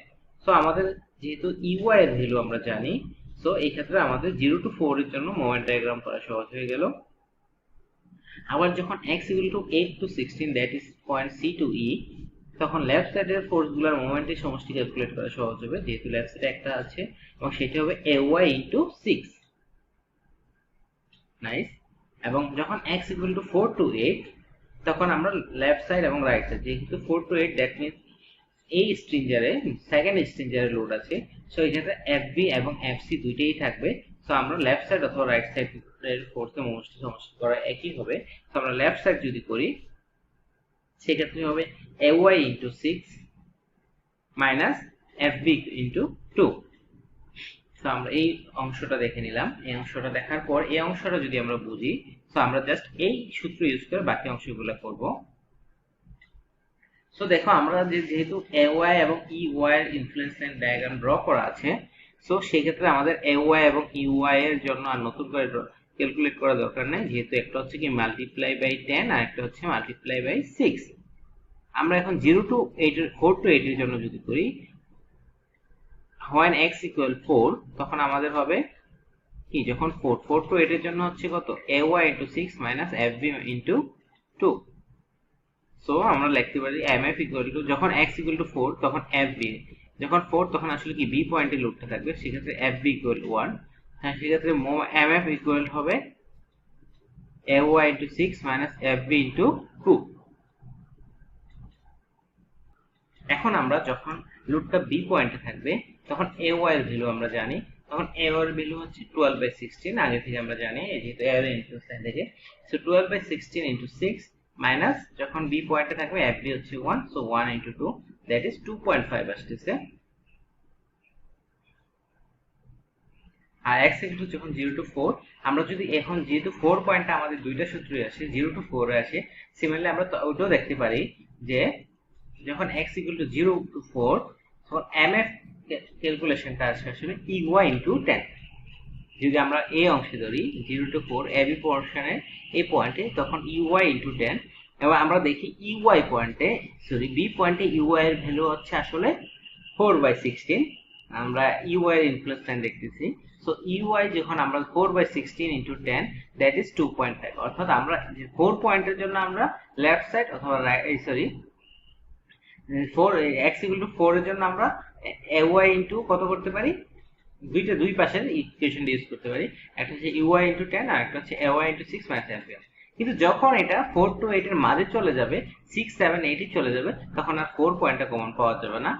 সো আমাদের যেহেতু ey এর ভ্যালু আমরা জানি, সো এই ক্ষেত্রে আমাদের 0 to 4 এর জন্য মোমেন্ট ডায়াগ্রাম করা সহজ হয়ে গেল। আবার যখন x equal to 8 to 16 that is point c to e, তখন লেফট সাইডের ফোর্সগুলোর মোমেন্টের সমষ্টি ক্যালকুলেট করা সহজ হবে, যেহেতু লেফট সাইডে একটা আছে, এবং সেটা হবে ay into 6। নাইস। এবং যখন x equal to 4 to 8, তখন আমরা লেফট সাইড এবং রাইট সাইড, যেহেতু 4 to 8 দ্যাট মিন্স এই স্ট্রিঞ্জারে সেকেন্ড স্ট্রিঞ্জারে লোড আছে, সো এই ক্ষেত্রে fb এবং fc দুইটাই থাকবে। সো আমরা লেফট সাইড অথবা রাইট সাইডের ফোর্সের সমষ্টি করা একই হবে। সো আমরা লেফট সাইড যদি করি, সেক্ষেত্রে হবে ay into 6 minus fb into 2। So আমরা এই অংশটা দেখে নিলাম। এই অংশটা দেখার পর এই অংশটা যদি আমরা বুঝি, সো আমরা জাস্ট এই সূত্র ইউজ করে বাকি অংশগুলো করব। সো দেখো, আমরা যেহেতু ay এবং ey এর ইনফ্লুয়েন্স লাইন ডায়াগ্রাম ড্র করা আছে, সো সেই ক্ষেত্রে আমাদের ay এবং ey এর জন্য আর নতুন করে ক্যালকুলেট করা দরকার নেই, যেহেতু একটা হচ্ছে কি মাল্টিপ্লাই বাই 10 আর একটা হচ্ছে মাল্টিপ্লাই বাই 6। আমরা এখন 0 to 8 এর 4 to 8 এর জন্য যদি করি, when x equal 4, তখন আমাদের হবে কি, যখন 4 to 8 এর জন্য হচ্ছে কত, ay into 6 minus fb into 2। So আমরা লিখতে পারি mf equal to, যখন x equal to 4 তখন fb, যখন 4 তখন আসলে কি b পয়েন্টে লোডটা থাকবে, সেক্ষেত্রে fb equal 1। হ্যাঁ, সেক্ষেত্রে mf equal হবে ay into 6 minus fb into 2। এখন আমরা যখন লোডটা b পয়েন্টে থাকবে, তখন ay এর ভ্যালু আমরা জানি, তখন ay এর ভ্যালু হচ্ছে 12/16, আগে থেকে আমরা জানি, যেহেতু ay এর ইনফ্লুয়েন্স লাইন থেকে। সো 12/16 into 6 মাইনাস যখন b পয়েন্টে থাকবে fb হচ্ছে 1, সো 1 into 2 দ্যাট ইজ 2.5 আসছে। আর x equal to যখন 0 to 4, আমরা যদি এখন যেহেতু 4 পয়েন্টটা আমাদের দুইটা সূত্রই আসে, 0 to 4 এ আসে, সিমিলারলি আমরা ওটাও দেখতে পারি যে যখন x equal to 0 to 4, তখন mf ক্যালকুলেশনটা আসে আসলে ey into 10। যদি আমরা এই অংশে ধরি 0 to 4 ab পোরশনে এই পয়েন্টে, তখন ey into 10, এবং আমরা দেখি ey পয়েন্টে, সরি b পয়েন্টে ey এর ভ্যালু হচ্ছে আসলে 4/16। আমরা ey এর ইনফ্লুয়েন্স লাইন দেখতেছি। সো ey যখন আমরা 4/16 into 10 দ্যাট ইজ 2.5। অর্থাৎ আমরা 4 পয়েন্টের জন্য আমরা লেফট সাইড অথবা সরি 4 x equal to 4 এর জন্য আমরা ay into কত করতে পারি, দুই পাশের ইকুয়েশন ইউজ করতে পারি, একটা হচ্ছে ইউআই ইন্টু 10 আর একটা হচ্ছে এওয়াই ইন্টু 6 মাইনাস এফবিএম। কিন্তু যখন এটা 4 to 8 এর মাঝে চলে যাবে, 6 7 8 এ চলে যাবে, তখন আর 4 পয়েন্টটা কমন পাওয়া যাবে না।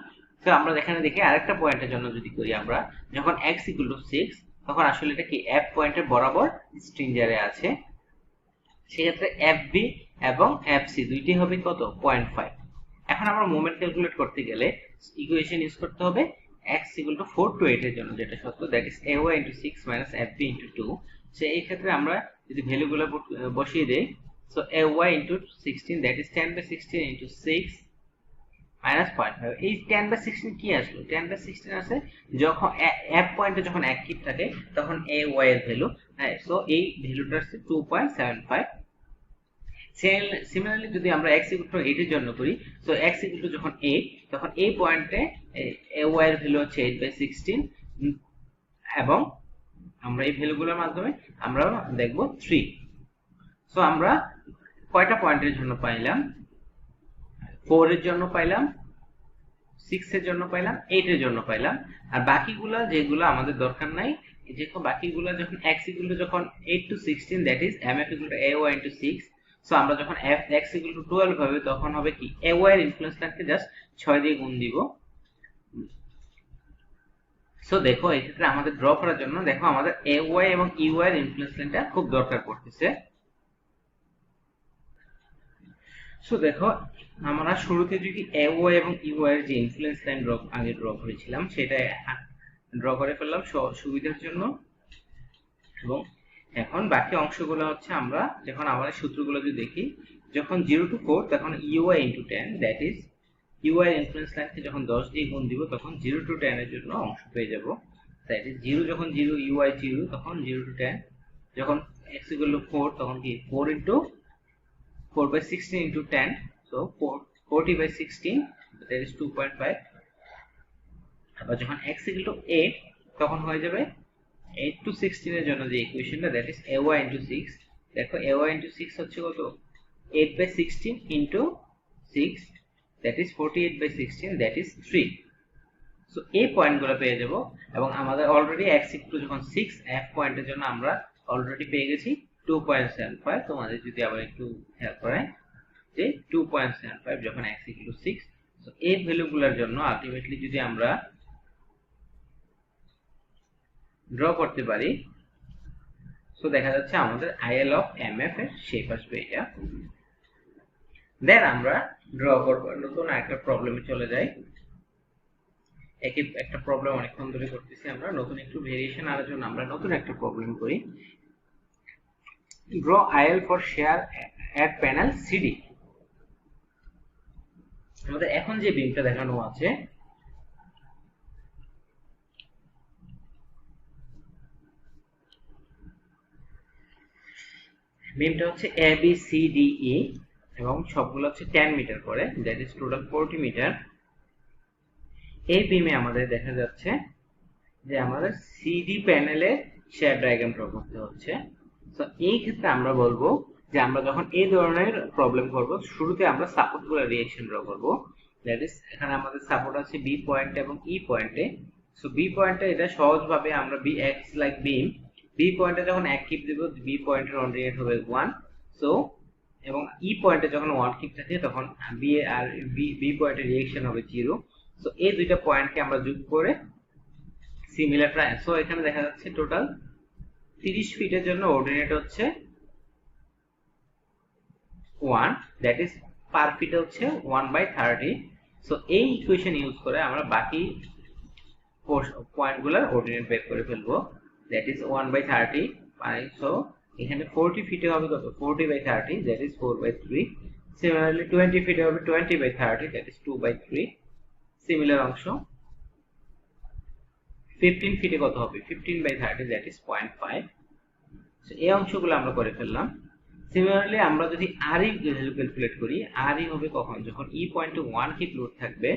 তো আমরা এখানে দেখি আরেকটা পয়েন্টের জন্য যদি করি আমরা, যখন x ইকুয়াল টু 6, তখন আসলে এটা কি f পয়েন্টের বরাবর স্ট্রিঞ্জারে আছে, সেক্ষেত্রে fb এবং fc দুইটি হবে কত 0.5। এখন আমরা মোমেন্ট ক্যালকুলেট করতে গেলে ইকুয়েশন ইউজ করতে হবে x equal to 4 to 8 এর জন্য যেটা সত্য, that is ay into 6 minus fb into 2। So এই ক্ষেত্রে আমরা যদি ভ্যালুগুলো বসিয়ে দেই, so ay into 16 that is 10 by 16 into 6 minus 0.5। এই 10 by 16 কি আসলো, 10 by 16 আছে যখন f পয়েন্টে যখন এক কিপ থাকে তখন ay এর ভ্যালু, হ্যাঁ, সো এই ভ্যালুটা হচ্ছে 2.75। সিমিলারলি যদি আমরা x equal to 8 এর জন্য করি, সো x equal to যখন 8, তখন এই পয়েন্টে ay এর ভ্যালু হচ্ছে 8/16, এবং আমরা এই ভ্যালুগুলোর মাধ্যমে আমরা দেখব 3। সো আমরা কয়টা পয়েন্টের জন্য পাইলাম, 4 এর জন্য পাইলাম, 6 এর জন্য পাইলাম, 8 এর জন্য পাইলাম, আর বাকিগুলো যেগুলো আমাদের দরকার নাই, যে বাকিগুলো যখন x equal to যখন 8 to 16 that is mf equal to ay into 6। So আমরা যখন x equal to 12 হবে তখন হবে কি ay এর ইনফ্লুয়েন্স লাইনকে জাস্ট 6 দিয়ে গুণ দিব। সো দেখো এই ক্ষেত্রে আমাদের ড্র করার জন্য দেখো আমাদের ay এবং ey এর ইনফ্লুয়েন্স লাইনটা খুব দরকার পড়তেছে। সো দেখো আমরা শুরুতে যদি ay এবং ey এর যে ইনফ্লুয়েন্স লাইন আগে ড্র করেছিলাম সেটা ড্র করে ফেললাম সুবিধার জন্য, এবং এখন বাকি অংশগুলো হচ্ছে আমরা যখন আমাদের সূত্রগুলো যদি দেখি, যখন 0 to 4 তখন ui into 10 that is ui এর ইনফ্লুয়েন্স লাইনকে যখন 10 দিয়ে গুণ দিব তখন 0 to 10 এর জন্য অংশ পেয়ে যাব। দ্যাট ইজ 0 যখন 0 ui 0, তখন 0 to 10, যখন x equal to 4 তখন কি 4 into 4/16 into 10, so 40/16 that is 2.5। আবার যখন x equal to 8 তখন হয়ে যাবে 8 to 16 এর জন্য যে ইকুয়েশনটা দ্যাট ইজ ay into 6। দেখো ay into 6 হচ্ছে কত 8/16 into 6 that is 48/16 that is 3। So এই পয়েন্টগুলো পেয়ে যাব, এবং আমাদের অলরেডি x equal to যখন 6 f পয়েন্টের জন্য আমরা অলরেডি পেয়ে গেছি 2.75। তোমাদের যদি আবার একটু হেল্প করে যে 2.75 যখন x equal to 6। সো এই ভ্যালুগুলোর জন্য আলটিমেটলি যদি আমরা ড্র করতে পারি, সো দেখা যাচ্ছে আমাদের IL of MF এর শেপ আসবে এটা। দেন আমরা ড্র করব নতুন একটা প্রবলেমে চলে যাই। একটা প্রবলেম অনেকক্ষণ ধরে করতেছি আমরা, নতুন একটু ভেরিয়েশন আনার জন্য আমরা নতুন একটা প্রবলেম করি। Draw IL for shear at panel CD। আমাদের এখন যে বিমটা দেখানো আছে বিমটা হচ্ছে ABCDE এবং সবগুলো হচ্ছে 10 মিটার করে, দ্যাট ইজ টোটাল 40 মিটার। এই বিমে আমাদের দেখা যাচ্ছে যে আমাদের সিডি প্যানেলে শেয়ার ডায়াগ্রাম ড্র করতে হচ্ছে। তো এই ক্ষেত্রে আমরা বলবো যে আমরা যখন এই ধরনের প্রবলেম করব, শুরুতে আমরা সাপোর্টগুলো রিঅ্যাকশন ড্র করব। দ্যাট ইজ এখানে আমাদের সাপোর্ট আছে বি পয়েন্ট এবং ই পয়েন্টে। সো বি পয়েন্টে এটা সহজভাবে আমরা বি এক্স লাইক বিম, বি পয়েন্টে যখন এক কিপ দেব বি পয়েন্টের অর্ডিনেট হবে 1। সো এবং ই পয়েন্টে যখন 1 কিপ থাকে তখন বি আর বি পয়েন্টের রিঅ্যাকশন হবে 0। সো এই দুইটা পয়েন্টকে আমরা যোগ করে সিমিলার ট্রায়াঙ্গেল। সো এখানে দেখা যাচ্ছে টোটাল 30 ফিটের জন্য অর্ডিনেট হচ্ছে 1, দ্যাট ইজ পার ফিট হচ্ছে 1/30। সো এই ইকুয়েশন ইউজ করে আমরা বাকি পয়েন্টগুলোর অর্ডিনেট বের করে ফেলবো, দ্যাট ইজ 1/30। সো এখানে 40 ফিটে হবে কত 40/30, দ্যাট ইজ 4/3। সিমিলারলি 20 ফিটে হবে 20/30, দ্যাট ইজ 2/3। সিমিলার অংশ 15 ফিটে কত হবে 15/30, দ্যাট ইজ 0.5। সো এই অংশগুলো আমরা করে ফেললাম। সিমিলারলি আমরা যদি আর ই ভ্যালু ক্যালকুলেট করি, আর ই হবে কখন যখন ই পয়েন্টে 1 কিপ লোড থাকবে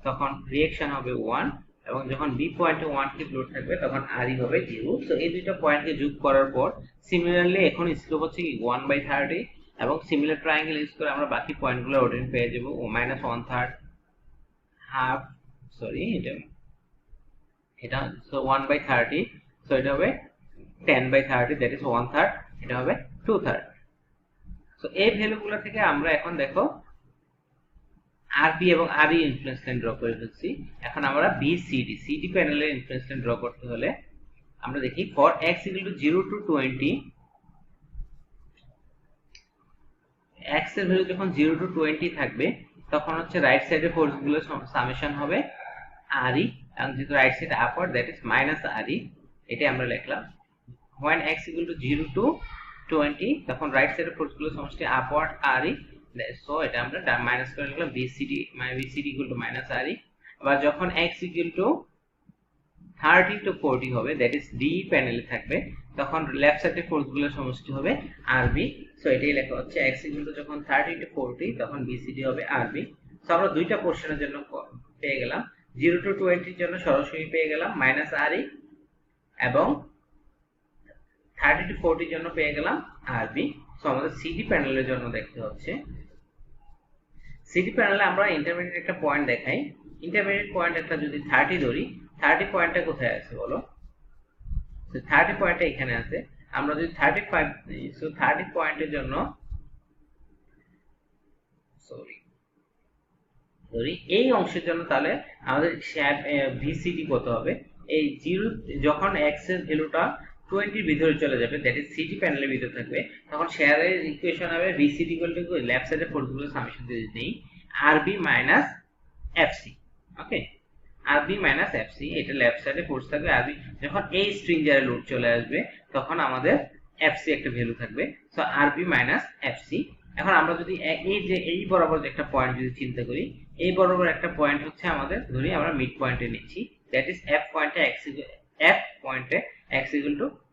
তখন রিঅ্যাকশন হবে 1, এবং যখন বি পয়েন্টে 1 কিপ লোড থাকবে তখন আর ই হবে 0। সো এই দুইটা পয়েন্টকে যোগ করার পর সিমিলারলি এখন স্লোপ হচ্ছে কি 1/30, এবং সিমিলার ট্রায়াঙ্গেল ইউজ করে আমরা বাকি পয়েন্টগুলো অর্ডিনেট পেয়ে যাব -1/3 হাফ, সরি এটা এটা সো 1/30, সো এটা হবে 10/30, দ্যাট ইজ 1/3, এটা হবে 2/3। সো এই ভ্যালুগুলো থেকে আমরা এখন দেখো আরবি এবং আরই ইনফ্লুয়েন্স লাইন ড্র করে ফেলছি। এখন আমরা সিডি প্যানেলের ইনফ্লুয়েন্স লাইন ড্র করতে হলে আমরা দেখি ফর x = 0 to 20, x এর ভ্যালু যখন 0 to 20 থাকবে তখন হচ্ছে রাইট সাইডে ফোর্স গুলো সামেশন হবে আরই, এবং যেহেতু right side upward that is minus RE, এটা আমরা লিখলাম। when x = 0 to 20 তখন রাইট সাইডে ফোর্স গুলো সমষ্টি আপওয়ার্ড আরই, সো এটা আমরা মাইনাস করে লিখলাম বিসিডি = মাইনাস আরই। আবার যখন x = 30 to 40 হবে দ্যাট ইজ ডি প্যানেলে থাকবে তখন লেফট সাইডে ফোর্স গুলো সমষ্টি হবে আরবি, সো এটাই লেখা হচ্ছে x = যখন 30 to 40 তখন বিসিডি হবে আরবি। সো আমরা দুইটা পোরশনের জন্য পেয়ে গেলাম, 0 to 20 এর জন্য সরাসরি পেয়ে গেলাম মাইনাস আরই, এবং 30 to 40 এর জন্য পেয়ে গেলাম আরবি। সো আমাদের সিডি প্যানেলের জন্য দেখতে হচ্ছে, সিডি প্যানেলে আমরা ইন্টারমিডিয়েট একটা পয়েন্ট দেখাই। ইন্টারমিডিয়েট পয়েন্ট একটা যদি 30 ধরি, 30 পয়েন্টটা কোথায় আছে বলো? তো 30 পয়েন্টটা এখানে আছে। আমরা যদি 35 নিই, সো 30 পয়েন্টের জন্য ধরি এই অংশের জন্য, তাহলে আমাদের ভিসিডি কত হবে? এই 0 যখন x এর ভ্যালুটা 20 এর ভিতরে চলে যাবে দ্যাট ইজ সিডি প্যানেলের ভিতরে থাকবে তখন শেয়ারের ইকুয়েশন হবে ভিসিডি = লেফট সাইডে ফোর্সগুলো সামেশন দিয়ে নেই আরবি minus FC. Okay, RB minus FC, এটা লেফট সাইডে ফোর্স থাকবে আরবি। যখন এই স্ট্রিঞ্জারে লোড চলে আসবে তখন আমাদের এফসি একটা ভ্যালু থাকবে, সো আরবি মাইনাস এফসি। এখন আমরা যদি এই বরাবর যে একটা পয়েন্ট যদি চিন্তা করি, এই বরাবর একটা পয়েন্ট হচ্ছে আমাদের, ধরি আমরা মিড পয়েন্টে নিচ্ছি দ্যাট ইজ এফ পয়েন্টে x =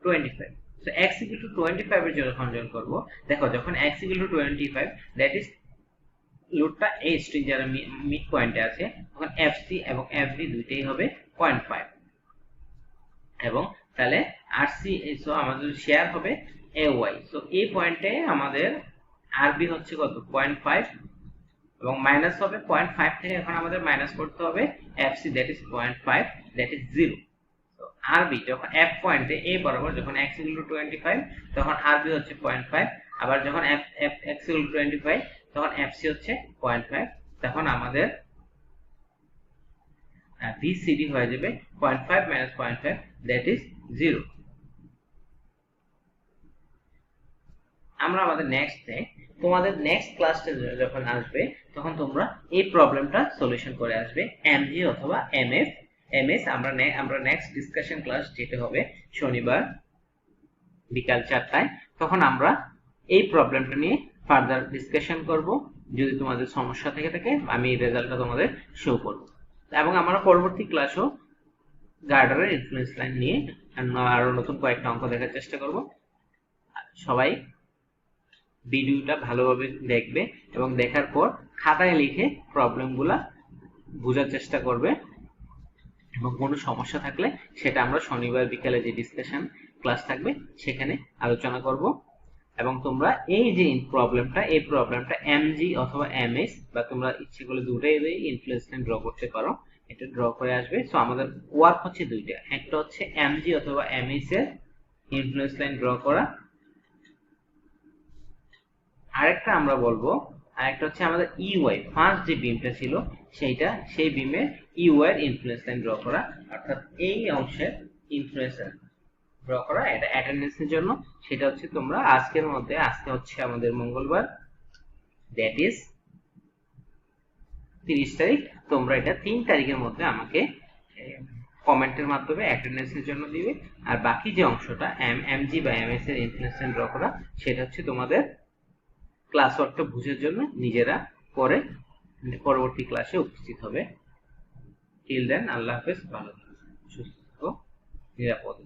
25। সো x = 25 এর জন্য কনজার্ন করব। দেখো যখন x = 25 দ্যাট ইজ লোডটা এই স্ট্রিঞ্জারে মিড পয়েন্টে আছে তখন এফসি এবং এফবি দুইটাই হবে 0.5, এবং তাহলে আরসি, সো আমাদের শেয়ার হবে ay। সো এই পয়েন্টে আমাদের আরবি হচ্ছে কত? 0.5, এবং মাইনাস হবে 0.5 থেকে এখন আমাদের মাইনাস করতে হবে FC that is 0.5, that is 0। So আরবি যখন এফ পয়েন্টে এ বরাবর যখন x = 25 তখন আরবি হচ্ছে 0.5, আবার যখন x = 25 তখন এফসি হচ্ছে 0.5, তখন আমাদের ভিসিডি হয়ে যাবে 0.5 - 0.5 দ্যাট ইজ 0। আমরা আমাদের তোমাদের নেক্সট ক্লাসটা যখন আসবে তখন তোমরা এই প্রবলেমটা সলিউশন করে আসবে এমজি অথবা এমএস। আমরা নেক্সট ডিসকাশন ক্লাস যেতে হবে শনিবার বিকাল 4টায়, তখন আমরা এই প্রবলেমটা নিয়ে ফার্দার ডিসকাশন করব। যদি তোমাদের সমস্যা থেকে থাকে আমি রেজাল্টটা তোমাদের শো করব, এবং আমরা পরবর্তী ক্লাসও গার্ডারের ইনফ্লুয়েন্স লাইন নিয়ে আরো নতুন কয়েকটা অঙ্ক দেখার চেষ্টা করব। সবাই ভিডিওটা ভালোভাবে দেখবে এবং দেখার পর খাতায় লিখে প্রবলেমগুলা বোঝার চেষ্টা করবে, এবং কোনো সমস্যা থাকলে সেটা আমরা শনিবার বিকালে যে ডিসকাশন ক্লাস থাকবে সেখানে আলোচনা করব। এবং তোমরা এই যে প্রবলেমটা এমজি অথবা এমএস, বা তোমরা ইচ্ছে করলে দুটোই ইনফ্লুয়েন্স লাইন ড্র করতে পারো, এটা ড্র করে আসবে। সো আমাদের ওয়ার্ক হচ্ছে দুইটা, একটা হচ্ছে এমজি অথবা এমএস এর ইনফ্লুয়েন্স লাইন ড্র করা, আরেকটা আমরা বলবো আরেকটা হচ্ছে আমাদের ইউআই ফার্স্ট যে বিমটা ছিল সেই বিমের ইউআই এর ইনফ্লুয়েন্স লাইন ড্র করা, অর্থাৎ এই অংশের ইনফ্লুয়েন্স ড্র করা, এটা অ্যাটেন্ডেন্সের জন্য। সেটা হচ্ছে তোমরা আজকে হচ্ছে আমাদের মঙ্গলবার, দ্যাট ইজ 30 তারিখ। তোমরা এটা 3 তারিখের মধ্যে আমাকে কমেন্টের মাধ্যমে অ্যাটেন্ডেন্সের জন্য দিবে। আর বাকি যে অংশটা এমজি বা এমএস এর ইনফ্লুয়েন্স লাইন ড্র করা, সেটা হচ্ছে তোমাদের ক্লাস ওয়ার্কটা বুঝার জন্য নিজেরা পরে পরবর্তী ক্লাসে উপস্থিত হবে। টিল দেন আল্লাহ হাফেজ, ভালো সুস্থ নিরাপদ।